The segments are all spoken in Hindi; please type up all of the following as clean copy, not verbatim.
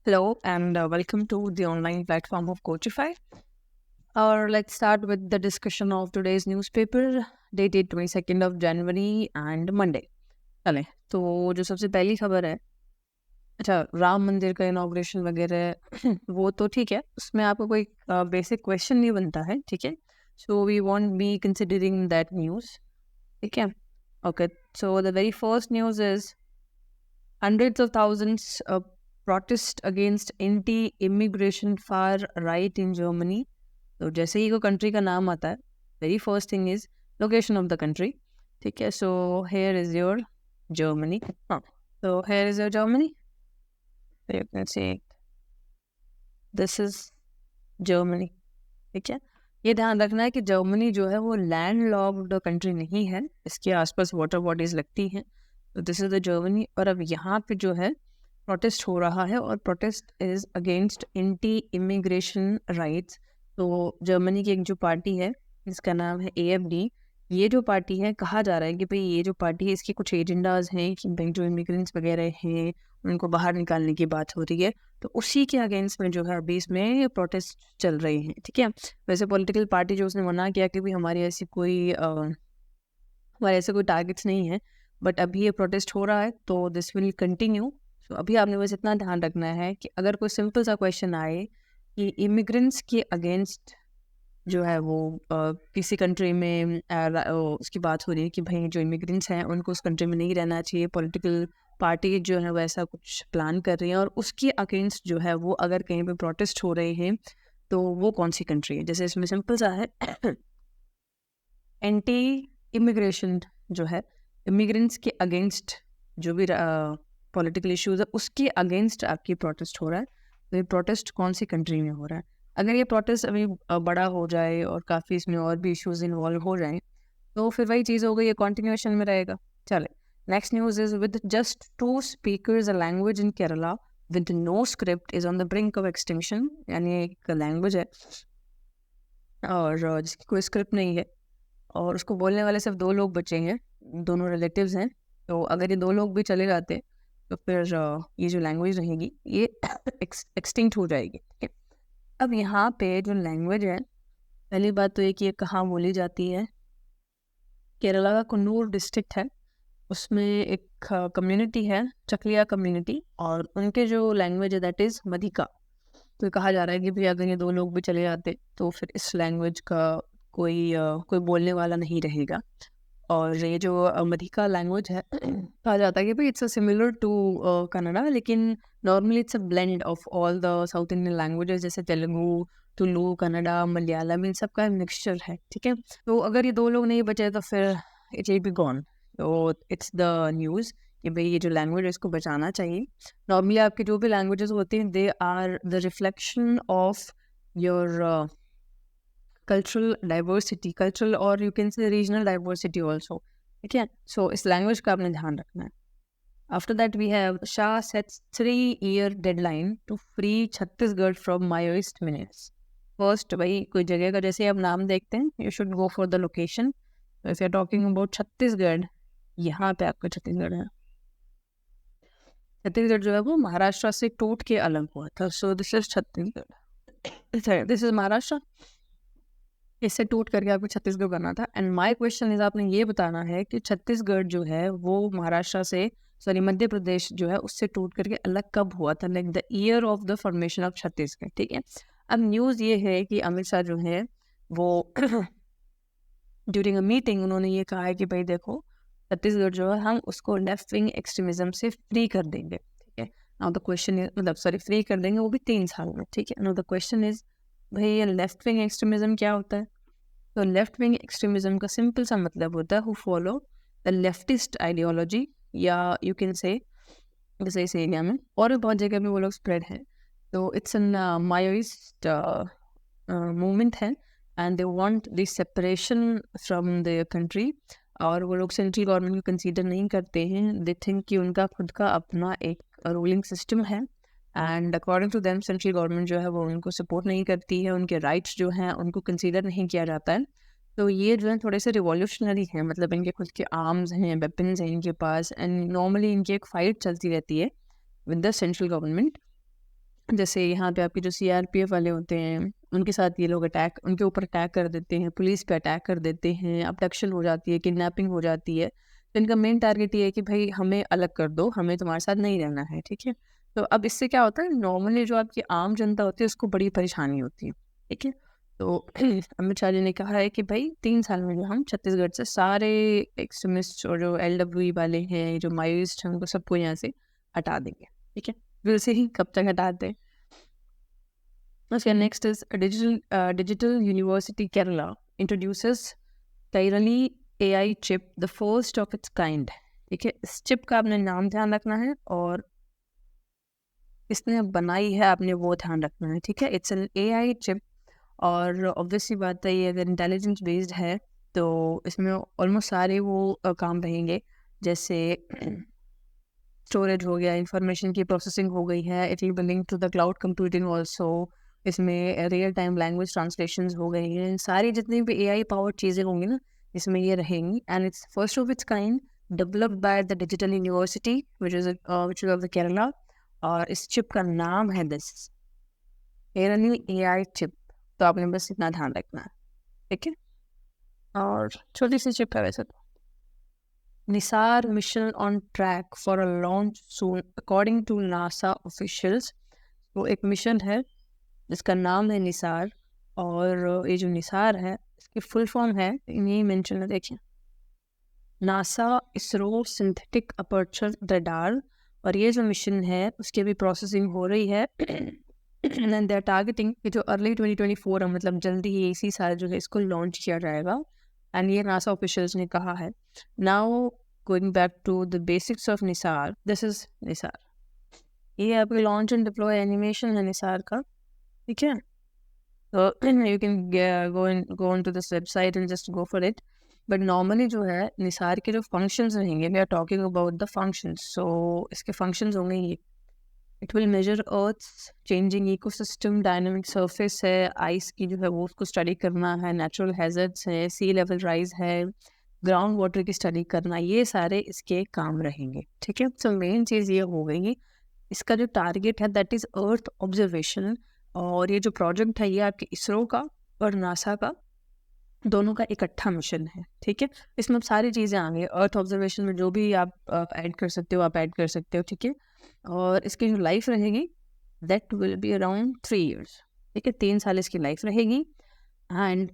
Hello and welcome to the online platform of Coachify. Or let's start with the discussion of today's newspaper dated 22nd of January and Monday. चले तो जो सबसे पहली खबर है अच्छा राम मंदिर का इनॉग्रेशन वगैरह वो तो ठीक है उसमें आपको कोई बेसिक क्वेश्चन नहीं बनता है ठीक है so we want be considering that news ठीक है okay so the very first news is hundreds of thousands protest against anti-immigration far right in Germany. तो जैसे ही को कंट्री का नाम आता है very first thing is location of the country ठीक है so here is your Germany हाँ तो here is your Germany you can see this is Germany ठीक है ये ध्यान रखना है कि जर्मनी जो है वो लैंड लॉक्ड कंट्री नहीं है इसके आसपास वाटर बॉडीज लगती हैं तो दिस इज द जर्मनी और अब यहाँ पे जो है प्रोटेस्ट हो रहा है और protest is against anti immigration rights तो जर्मनी की एक जो पार्टी है जिसका नाम है AFD ये जो पार्टी है कहा जा रहा है कि भाई ये जो पार्टी है इसके कुछ एजेंडाज हैं कि भाई जो इमिग्रेंट्स वगैरह हैं उनको बाहर निकालने की बात हो रही है तो उसी के अगेंस्ट में जो है अभी इसमें प्रोटेस्ट चल रहे हैं ठीक है वैसे पॉलिटिकल पार्टी जो उसने मना किया कि भाई हमारे ऐसे कोई टारगेट्स नहीं है बट अभी ये प्रोटेस्ट हो रहा है तो दिस विल कंटिन्यू तो अभी आपने बस इतना ध्यान रखना है कि अगर कोई सिंपल सा क्वेश्चन आए कि इमिग्रेंट्स के अगेंस्ट जो है वो किसी कंट्री में उसकी बात हो रही है कि भाई जो इमिग्रेंट्स हैं उनको उस कंट्री में नहीं रहना चाहिए पॉलिटिकल पार्टी जो है वो ऐसा कुछ प्लान कर रही है और उसके अगेंस्ट जो है वो अगर कहीं पे प्रोटेस्ट हो रहे हैं तो वो कौन सी कंट्री है जैसे इसमें सिंपल सा है एंटी इमिग्रेशन जो है इमिग्रेंट्स के अगेंस्ट जो भी पॉलिटिकल इश्यूज है उसके अगेंस्ट आपकी प्रोटेस्ट हो रहा है तो ये प्रोटेस्ट कौन सी कंट्री में हो रहा है अगर ये प्रोटेस्ट अभी बड़ा हो जाए और काफ़ी इसमें और भी इश्यूज इन्वॉल्व हो जाएं तो फिर वही चीज़ हो गई ये कॉन्टिन्यूएशन में रहेगा चले next news is with just 2 speakers a language in Kerala with no script is on the brink of extinction यानी एक लैंग्वेज है और जिसकी कोई स्क्रिप्ट नहीं है और उसको बोलने वाले सिर्फ 2 लोग बचे हैं दोनों रिलेटिव्स हैं तो अगर ये 2 लोग भी चले जाते तो फिर ये जो लैंग्वेज रहेगी ये एक्सटिंक्ट हो जाएगी ठीक है अब यहाँ पे जो लैंग्वेज है पहली बात तो ये कि ये कहाँ बोली जाती है केरला का कन्नूर डिस्ट्रिक्ट है उसमें एक कम्युनिटी है चकलिया कम्युनिटी और उनके जो लैंग्वेज है दैट इज़ मधिका तो कहा जा रहा है कि भाई अगर ये 2 लोग भी चले जाते तो फिर इस लैंग्वेज का कोई बोलने वाला नहीं रहेगा और ये जो मधिका लैंग्वेज है कहा जाता है कि भाई it's a similar to Kannada लेकिन normally it's a blend of all the South Indian languages जैसे तेलुगु तुलु कन्नड़ा मलयालम इन सब का मिक्सचर है ठीक है तो अगर ये 2 लोग नहीं बचे तो फिर इट विल बी गॉन तो इट्स द न्यूज़ कि भाई ये जो लैंग्वेज है इसको बचाना चाहिए नॉर्मली आपके जो भी लैंग्वेजेस होते हैं they are the reflection of your cultural diversity cultural or you can say regional diversity also ठीक है so इस लैंग्वेज का आपने ध्यान रखना है after that we have Shah sets 3-year deadline to free Chhattisgarh from Maoist menace first भाई कोई जगह का जैसे आप नाम देखते हैं you should go for the location so if you are talking about Chhattisgarh यहाँ पे आपका छत्तीसगढ़ है छत्तीसगढ़ जो है वो महाराष्ट्र से टूट के अलग हुआ था so this is Chhattisgarh this is Maharashtra इससे टूट करके आपको छत्तीसगढ़ करना था एंड माय क्वेश्चन इज आपने ये बताना है कि छत्तीसगढ़ जो है वो महाराष्ट्र से मध्य प्रदेश जो है उससे टूट करके अलग कब हुआ था like the year of the formation of Chhattisgarh ठीक है अब न्यूज़ ये है कि अमित शाह जो है वो ड्यूरिंग अ मीटिंग उन्होंने ये कहा है कि भाई देखो छत्तीसगढ़ जो है हम उसको लेफ्ट विंग एक्सट्रीमिज्म से फ्री कर देंगे ठीक है नाउ द क्वेश्चन इज मतलब फ्री कर देंगे वो भी 3 साल में ठीक है नाउ द क्वेश्चन इज भाई ये लेफ्ट विंग एक्सट्रीमिज्म क्या होता है तो लेफ्ट विंग एक्सट्रीमिज्म का सिंपल सा मतलब होता है who follow the leftist ideology या यू कैन से जैसे इस एरिया में और भी बहुत जगह में वो लोग स्प्रेड है तो इट्स एन मायोइस्ट मूवमेंट है and they want the separation from the country और वो लोग सेंट्रल गवर्नमेंट को कंसीडर नहीं करते हैं दे थिंक कि उनका खुद का अपना एक रूलिंग सिस्टम है and according to them central government जो है वो उनको सपोर्ट नहीं करती है उनके राइट्स जो हैं उनको कंसीडर नहीं किया जाता है तो ये जो है थोड़े से रिवॉल्यूशनरी हैं मतलब इनके खुद के आर्म्स हैं वेपन्स हैं इनके पास एंड नॉर्मली इनकी एक फाइट चलती रहती है विद द सेंट्रल गवर्नमेंट जैसे यहाँ पे आपके जो सीआरपीएफ वाले होते हैं, उनके साथ ये लोग उनके ऊपर अटैक कर देते हैं, पुलिस पे अटैक कर देते हैं, अबडक्शन हो जाती है, किडनैपिंग हो जाती है। तो इनका मेन टारगेट ये है कि भाई हमें अलग कर दो, हमें तुम्हारे साथ नहीं रहना है, ठीक है। तो अब इससे क्या होता है, नॉर्मली जो आपकी आम जनता होती है उसको बड़ी परेशानी होती है, ठीक है। तो अमित शाह जी ने कहा है कि भाई 3 साल में जो हम छत्तीसगढ़ से सारे एक्सट्रीमिस्ट और जो एलडब्ल्यू वाले हैं, जो माओइस्ट हैं, उनको सबको यहाँ से हटा देंगे, ठीक है। फिर से ही कब तक हटाते हैं। Okay, next is a Digital University Kerala introduces Kairali AI chip, the first of its kind. ठीक है, इस चिप का आपने नाम ध्यान रखना है और इसने बनाई है आपने वो ध्यान रखना है, ठीक है। इट्स एन AI चिप और ऑब्वियसली बात है ये अगर इंटेलिजेंस बेस्ड है तो इसमें ऑलमोस्ट सारे वो काम रहेंगे, जैसे स्टोरेज हो गया, इंफॉर्मेशन की प्रोसेसिंग हो गई है, it will be link to the cloud computing also. इसमें रियल टाइम लैंग्वेज ट्रांसलेशंस हो गई हैं, सारी जितनी भी AI पावर चीज़ें होंगी ना इसमें ये रहेंगी। And it's first of its kind, developed by the digital university which is of the Kerala. और इस चिप का नाम है दिस केरली AI चिप। तो आपने बस इतना ध्यान रखना है, ठीक है। और छोटी सी चिप है वैसे तो। NISAR mission on track for a launch soon according to NASA officials. वो एक मिशन है जिसका नाम है निसार, और ये जो निसार है इसकी फुल फॉर्म है, यही मेंशन है, देखिए, NASA ISRO synthetic aperture radar. और ये जो मिशन है उसकी भी प्रोसेसिंग हो रही है एंड दे आर टारगेटिंग कि जो अर्ली 2024 है, मतलब जल्दी ही इसी साल जो है इसको लॉन्च किया जाएगा। एंड ये नासा ऑफिशियल्स ने कहा है। Now going back to the basics of NISAR, this is NISAR. ये आपके लॉन्च एंड डिप्लॉय एनिमेशन है निसार का, ठीक है। So you can go into this website and just go for it. But normally जो है निसार के जो functions रहेंगे, we are talking about the functions. So इसके functions होंगे ये, it will measure Earth's changing ecosystem, dynamic surface है, ice की जो है वो उसको study करना है, natural hazards है, sea level rise है, ग्राउंड वाटर की स्टडी करना, ये सारे इसके काम रहेंगे, ठीक है। सो मेन चीज़ ये हो गई, इसका जो टारगेट है दैट इज़ अर्थ ऑब्जर्वेशन। और ये जो प्रोजेक्ट है ये आपके इसरो का और नासा का दोनों का इकट्ठा मिशन है, ठीक है। इसमें अब सारी चीज़ें आ गई, अर्थ ऑब्जर्वेशन में जो भी आप ऐड कर सकते हो आप ऐड कर सकते हो, ठीक है। और इसकी जो लाइफ रहेगी that will be around 3 years, ठीक है। 3 साल इसकी लाइफ रहेगी। एंड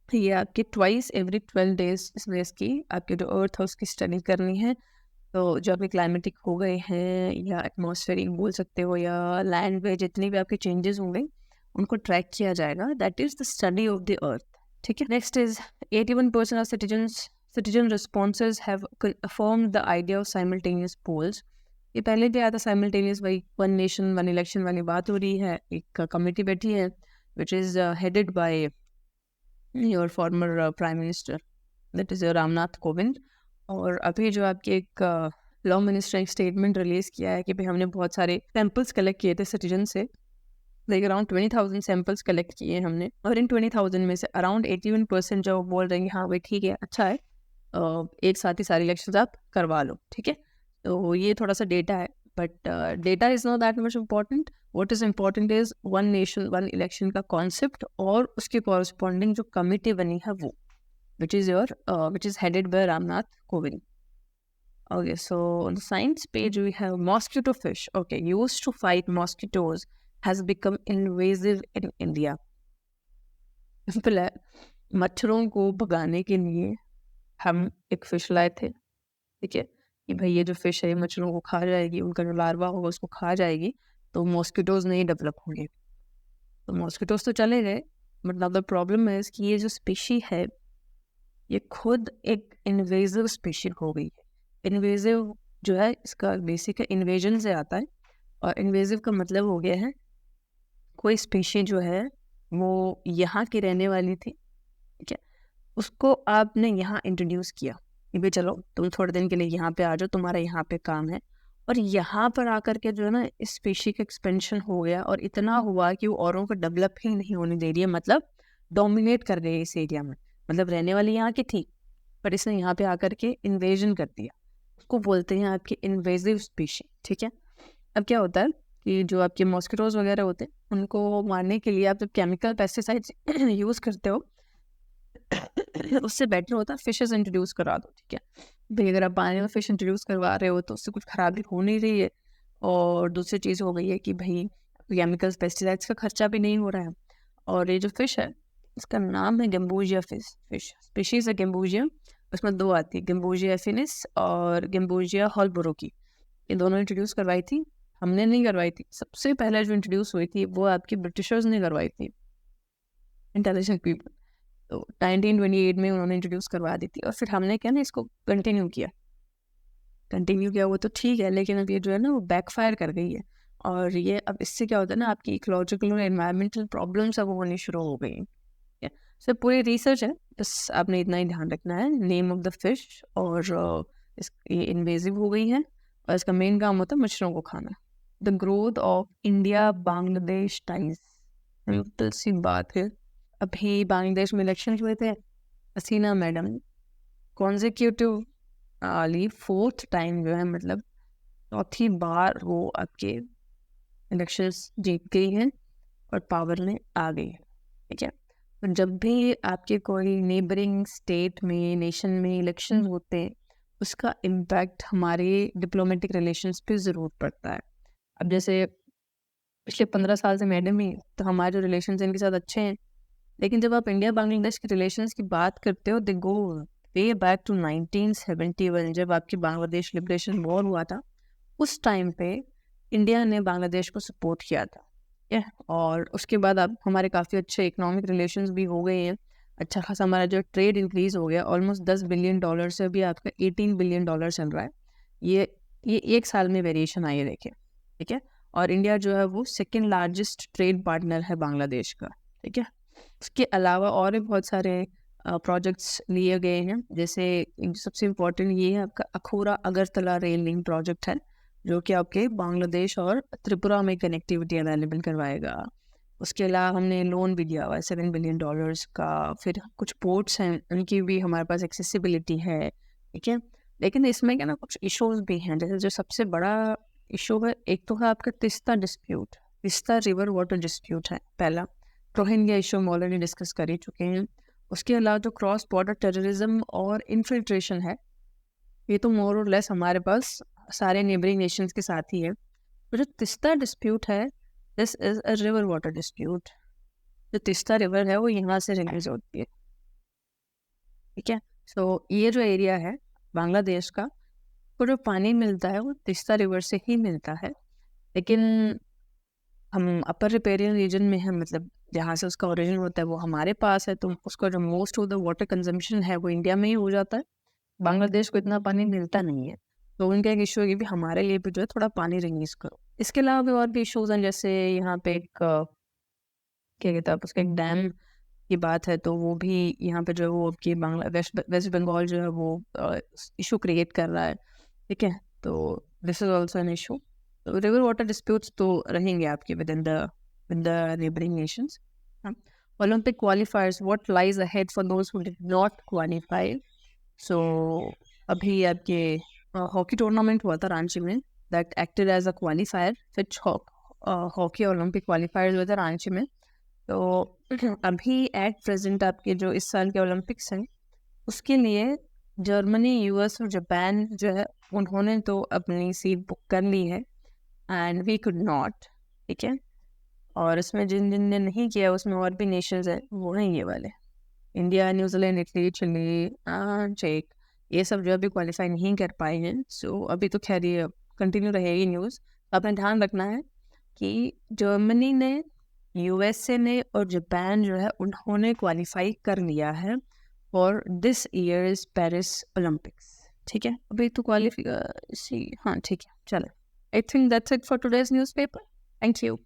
ये आपके ट्वाइस एवरी 12 days इसमें इसकी आपके जो अर्थ है उसकी स्टडी करनी है। तो जो आपके क्लाइमेटिक हो गए हैं या एटमॉस्फेरिक बोल सकते हो या लैंड पे जितने भी आपके चेंजेस होंगे उनको ट्रैक किया जाएगा, that is the study of the earth, ठीक है। Next is 81% of citizen responses have affirmed the idea of simultaneous polls. ये पहले भी आया था साइमल्टेनियस, वही वन नेशन वन इलेक्शन वाली बात हो रही है। एक कमेटी बैठी है which is headed by your former prime minister, that is Ramnath Kovind. और अभी जो आपके एक लॉ मिनिस्टर एक स्टेटमेंट रिलीज़ किया है कि भाई हमने बहुत सारे सैम्पल्स कलेक्ट किए थे सिटीजन से, लाइक अराउंड 20,000 सैम्पल्स कलेक्ट किए हमने, और इन 20,000 में से अराउंड 81% जो बोल रहे हैं हाँ भाई ठीक है, अच्छा है, एक साथ ही सारे इलेक्शन आप करवा लो, ठीक है। तो ये थोड़ा सा डेटा है, but data is not that much important. What is important is one nation one election का कॉन्सेप्ट और उसके कॉरस्पॉन्डिंग जो कमिटी बनी है वो, which is headed by Ramnath Kovind. Okay, so on the science page we have mosquito fish. Okay, used to fight mosquitoes has become invasive in India. Simple है, मच्छरों को भगाने के लिए हम एक फिश लाए थे, ठीक है, कि भाई ये जो फिश है ये मच्छरों को खा जाएगी, उनका जो लार्वा होगा उसको खा जाएगी, तो मॉस्किटोज नहीं डेवलप होंगे। तो मॉस्किटोज तो चले गए, बट नाउ द प्रॉब्लम है कि ये जो स्पीशी है ये खुद एक इन्वेजिव स्पीशी हो गई है। इन्वेजिव जो है इसका बेसिक है इन्वेजन से आता है, और इन्वेजिव का मतलब हो गया है कोई स्पीशी जो है वो यहाँ की रहने वाली थी, ठीक है, उसको आपने यहाँ इंट्रोड्यूस किया कि भाई चलो तुम थोड़े दिन के लिए यहाँ पे आ जाओ, तुम्हारा यहाँ पे काम है, और यहाँ पर आकर के जो है ना इस स्पीशी का एक्सपेंशन हो गया और इतना हुआ कि वो औरों को डेवलप ही नहीं होने दे रही है, मतलब डोमिनेट कर रही है इस एरिया में। मतलब रहने वाली यहाँ की थी पर इसने यहाँ पे आकर के इन्वेजन कर दिया, उसको बोलते हैं आपकी इन्वेजिव स्पीशी, ठीक है। अब क्या होता है कि जो आपके मॉस्किटोज वगैरह होते हैं उनको मारने के लिए आप जब केमिकल पेस्टिसाइड्स यूज़ करते हो उससे बेटर होता है फिशेस इंट्रोड्यूस करा दो, ठीक है भाई। अगर आप पानी में फिश इंट्रोड्यूस करवा रहे हो तो उससे कुछ खराबी हो नहीं रही है, और दूसरी चीज़ हो गई है कि भाई केमिकल्स पेस्टिसाइड्स का खर्चा भी नहीं हो रहा है। और ये जो फिश है इसका नाम है गम्बूजिया फिश, स्पीशीज है गम्बूजिया, उसमें दो आती है, गम्बूजिया एफिनिस और गम्बूजिया हॉलबोरोकी। ये दोनों इंट्रोड्यूस करवाई थी, हमने नहीं करवाई थी। सबसे पहले जो इंट्रोड्यूस हुई थी वो आपकी ब्रिटिशर्स ने करवाई थी, इंटेलिजेंट पीपल। तो 1928 में उन्होंने इंट्रोड्यूस करवा दी थी, और फिर हमने क्या ना इसको कंटिन्यू किया वो तो ठीक है, लेकिन अब ये जो है ना वो बैकफायर कर गई है। और ये अब इससे क्या होता है ना, आपकी इकोलॉजिकल और एनवायरमेंटल प्रॉब्लम्स अब होनी शुरू हो गई हैं। सो पूरी रिसर्च है, बस आपने इतना ही ध्यान रखना है, नेम ऑफ द फिश, और ये इन्वेजिव हो गई है और इसका मेन काम होता है मच्छरों को खाना। The growth of India Bangladesh ties, simple सी बात है। अभी बांग्लादेश में इलेक्शन हुए थे, हसीना मैडम कॉन्जिक्यूटिव आली 4th टाइम जो है, मतलब 4थी बार वो आपके इलेक्शंस जीत गई हैं और पावर में आ गई है, ठीक है। तो जब भी आपके कोई नेबरिंग स्टेट में, नेशन में इलेक्शन होते हैं, उसका इम्पैक्ट हमारे डिप्लोमेटिक रिलेशंस पे ज़रूर पड़ता है। अब जैसे पिछले 15 साल से मैडम ही, तो हमारे जो रिलेशंस इनके साथ अच्छे हैं, लेकिन जब आप इंडिया बांग्लादेश के रिलेशंस की बात करते हो, दे गो वे बैक टू 1971, जब आपकी बांग्लादेश लिबरेशन वॉर हुआ था। उस टाइम पे इंडिया ने बांग्लादेश को सपोर्ट किया था, और उसके बाद अब हमारे काफ़ी अच्छे इकोनॉमिक रिलेशंस भी हो गए हैं। अच्छा खासा हमारा जो ट्रेड इंक्रीज हो गया, ऑलमोस्ट $10 बिलियन से अभी आपका $18 बिलियन चल रहा है। ये एक साल में वेरिएशन आई है, देखिए, ठीक है। और इंडिया जो है वो सेकेंड लार्जेस्ट ट्रेड पार्टनर है बांग्लादेश का, ठीक है। उसके अलावा और भी बहुत सारे प्रोजेक्ट्स लिए गए हैं, जैसे सबसे इम्पोर्टेंट ये है आपका Akhaura Agartala rail link project है, जो कि आपके बांग्लादेश और त्रिपुरा में कनेक्टिविटी अवेलेबल करवाएगा। उसके अलावा हमने लोन भी दिया हुआ है $7 बिलियन का। फिर कुछ पोर्ट्स हैं, उनकी भी हमारे पास एक्सेसिबिलिटी है, ठीक है। लेकिन इसमें क्या ना कुछ इश्यूज भी हैं, जैसे जो सबसे बड़ा इशू है, एक तो है आपका Teesta dispute, Teesta river water dispute है पहला। रोहिंग्या इशू हम ऑलरेडी डिस्कस कर ही चुके हैं। उसके अलावा जो क्रॉस बॉर्डर टेररिज्म और इन्फिल्ट्रेशन है, ये तो मोर और लेस हमारे पास सारे नेबरिंग नेशंस के साथ ही है। तो जो तिस्ता डिस्प्यूट है, this is a river water dispute. जो तिस्ता रिवर है वो यहाँ से रिलीज होती है, ठीक है। सो ये जो एरिया है बांग्लादेश का, वो जो पानी मिलता है वो तिस्ता रिवर से ही मिलता है। लेकिन हम अपर रिपेरियन रीजन में है, मतलब जहाँ से उसका ओरिजिन होता है वो हमारे पास है, तो उसका जो most of the water consumption है वो इंडिया में ही हो जाता है। बांग्लादेश को इतना पानी मिलता नहीं है, तो उनका एक इशू है कि भी हमारे लिए भी जो है थोड़ा पानी रिलीज करो। इसके अलावा भी और भी इशूज हैं, जैसे यहाँ पे एक क्या कहते हैं उसका एक डैम की बात है, तो वो भी यहाँ पे जो है वो आपकी वेस्ट बंगाल जो है वो इशू क्रिएट कर रहा है, ठीक है। तो this is also an issue. तो रिवर वाटर डिस्प्यूट्स तो रहेंगे आपके within the neighbouring nations. Olympic qualifiers, what lies ahead for those who did not qualify. So अभी आपके हॉकी टूर्नामेंट हुआ था रांची में, that acted as a qualifier, फिच हॉकी ओलंपिक क्वालिफायर्स हुए थे रांची में। तो अभी एट प्रेजेंट आपके जो इस साल के ओलंपिक्स हैं, उसके लिए जर्मनी, यूएस और जापान जो है उन्होंने तो अपनी सीट बुक कर ली है, एंड वी कुड नॉट, ठीक है। और इसमें जिन जिन ने नहीं किया उसमें और भी नेशंस हैं, वो हैं ये वाले, इंडिया, न्यूजीलैंड, इटली, चिली, चेक, ये सब जो अभी क्वालिफाई नहीं कर पाए हैं। सो अभी तो खैर ये कंटिन्यू रहेगी न्यूज़। आपने ध्यान रखना है कि जर्मनी ने, यूएसए ने और जापान जो है उन्होंने क्वालिफाई कर लिया है for this years Paris Olympics, ठीक है। अभी तो क्वालिफाई हाँ ठीक है, चलो। I think that's it for today's newspaper. Thank you.